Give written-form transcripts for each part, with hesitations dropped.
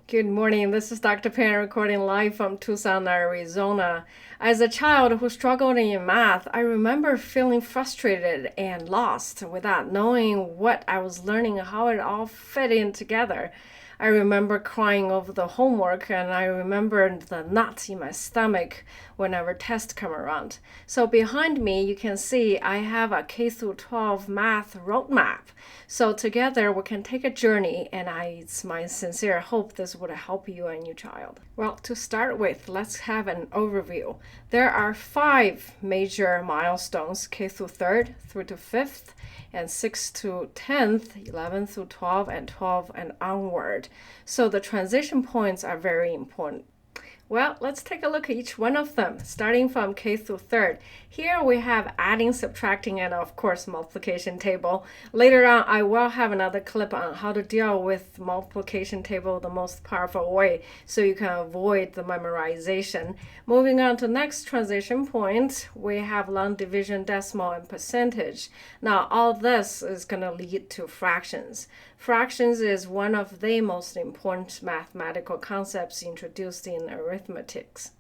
Good morning. This is Dr. Pan recording live from Tucson, Arizona. As a child who struggled in math, I remember feeling frustrated and lost without knowing what I was learning, how it all fit in together. I remember crying over the homework, and I remember the knots in my stomach whenever tests come around. So behind me, you can see I have a K through 12 math roadmap. So together we can take a journey, and it's my sincere hope this would help you and your child. Well, to start with, let's have an overview. There are 5 major milestones: K through 3rd through to 5th, and 6th to 10th, 11th through 12, and 12 and onward. So the transition points are very important. Well, let's take a look at each one of them, starting from K through 3rd. Here we have adding, subtracting, and of course multiplication table. Later on, I will have another clip on how to deal with multiplication table the most powerful way so you can avoid the memorization. Moving on to next transition point, we have long division, decimal, and percentage. Now, all this is going to lead to fractions. Fractions is one of the most important mathematical concepts introduced in arithmetics.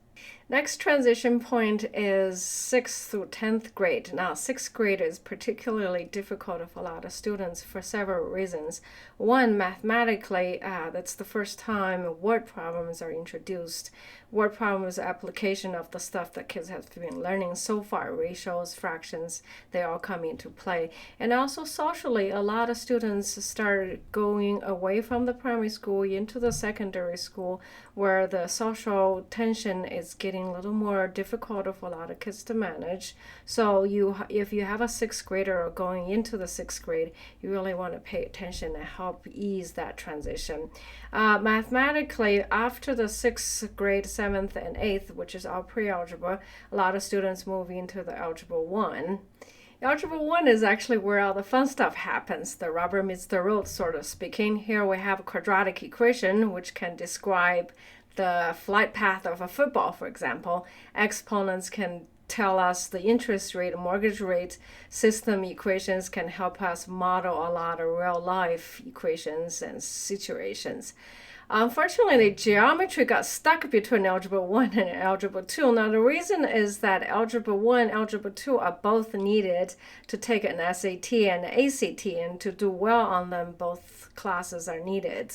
Next transition point is 6th through 10th grade. Now, 6th grade is particularly difficult for a lot of students for several reasons. One, mathematically, that's the first time word problems are introduced. Word problems are application of the stuff that kids have been learning so far, ratios, fractions, they all come into play. And also socially, a lot of students start going away from the primary school into the secondary school where the social tension is getting a little more difficult for a lot of kids to manage. So if you have a 6th grader going into the 6th grade, you really want to pay attention and help ease that transition. Mathematically, after the 6th grade, 7th and 8th, which is all pre-algebra, a lot of students move into the algebra 1. Algebra 1 is actually where all the fun stuff happens. The rubber meets the road, sort of speaking. Here we have a quadratic equation, which can describe the flight path of a football, for example. Exponents can tell us the interest rate, mortgage rate. System equations can help us model a lot of real life equations and situations. Unfortunately, geometry got stuck between Algebra 1 and Algebra 2. Now, the reason is that Algebra 1 and Algebra 2 are both needed to take an SAT and ACT, and to do well on them, both classes are needed.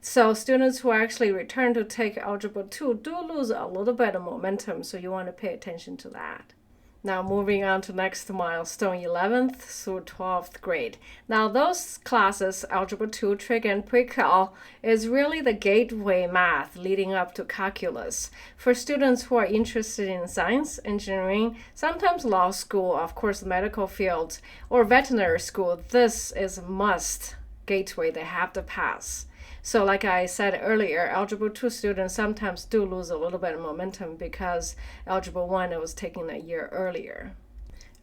So students who actually return to take Algebra 2 do lose a little bit of momentum, so you want to pay attention to that. Now moving on to next milestone, 11th through 12th grade. Now those classes, Algebra 2, Trig, and Pre-Cal, is really the gateway math leading up to calculus. For students who are interested in science, engineering, sometimes law school, of course medical field, or veterinary school, this is a must gateway they have to pass. So like I said earlier, Algebra 2 students sometimes do lose a little bit of momentum because Algebra 1 it was taken a year earlier.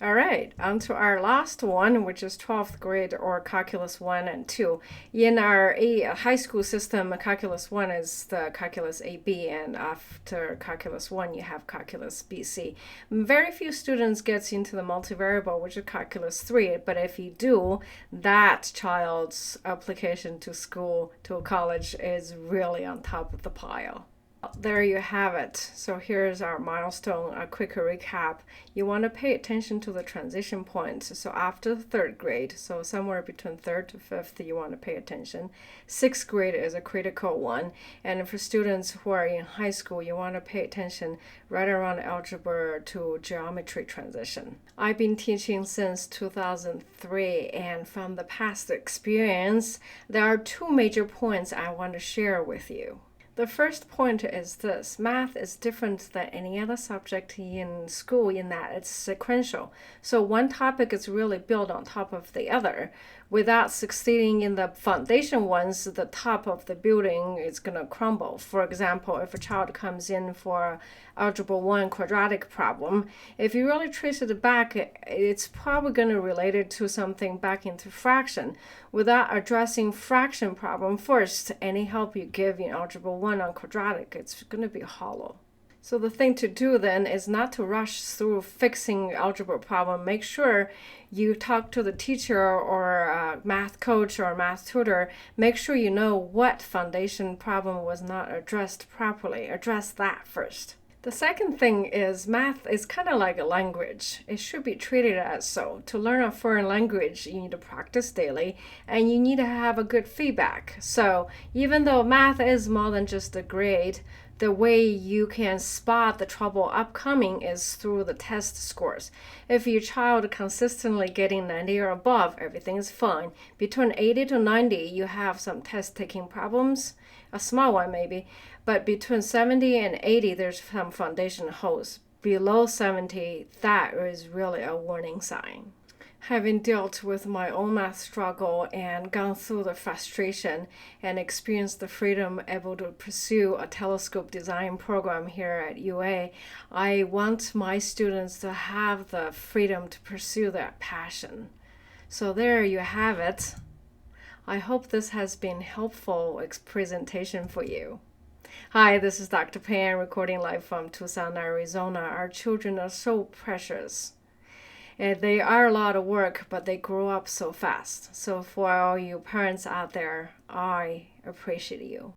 All right, on to our last one, which is 12th grade or Calculus 1 and 2. In our high school system, Calculus 1 is the Calculus AB, and after Calculus 1, you have Calculus BC. Very few students gets into the multivariable, which is Calculus 3, but if you do, that child's application to school, to college, is really on top of the pile. There you have it. So here's our milestone, a quick recap. You want to pay attention to the transition points. So after the 3rd grade, so somewhere between 3rd to 5th, you want to pay attention. 6th grade is a critical one. And for students who are in high school, you want to pay attention right around algebra to geometry transition. I've been teaching since 2003, and from the past experience, there are 2 major points I want to share with you. The first point is this: math is different than any other subject in school in that it's sequential. So one topic is really built on top of the other. Without succeeding in the foundation ones, the top of the building is going to crumble. For example, if a child comes in for Algebra 1 quadratic problem, if you really trace it back, it's probably going to relate it to something back into fraction. Without addressing fraction problem first, any help you give in Algebra 1 on quadratic, it's going to be hollow. So the thing to do then is not to rush through fixing algebra problem. Make sure you talk to the teacher or math coach or math tutor. Make sure you know what foundation problem was not addressed properly. Address that first. The second thing is math is kind of like a language. It should be treated as so. To learn a foreign language, you need to practice daily and you need to have a good feedback. So even though math is more than just a grade, the way you can spot the trouble upcoming is through the test scores. If your child consistently getting 90 or above, everything is fine. Between 80 to 90, you have some test taking problems, a small one maybe, but between 70 and 80, there's some foundation holes. Below 70, that is really a warning sign. Having dealt with my own math struggle and gone through the frustration and experienced the freedom able to pursue a telescope design program here at UA, I want my students to have the freedom to pursue their passion. So there you have it. I hope this has been helpful presentation for you. Hi, this is Dr. Pan recording live from Tucson, Arizona. Our children are so precious. And they are a lot of work, but they grow up so fast. So for all you parents out there, I appreciate you.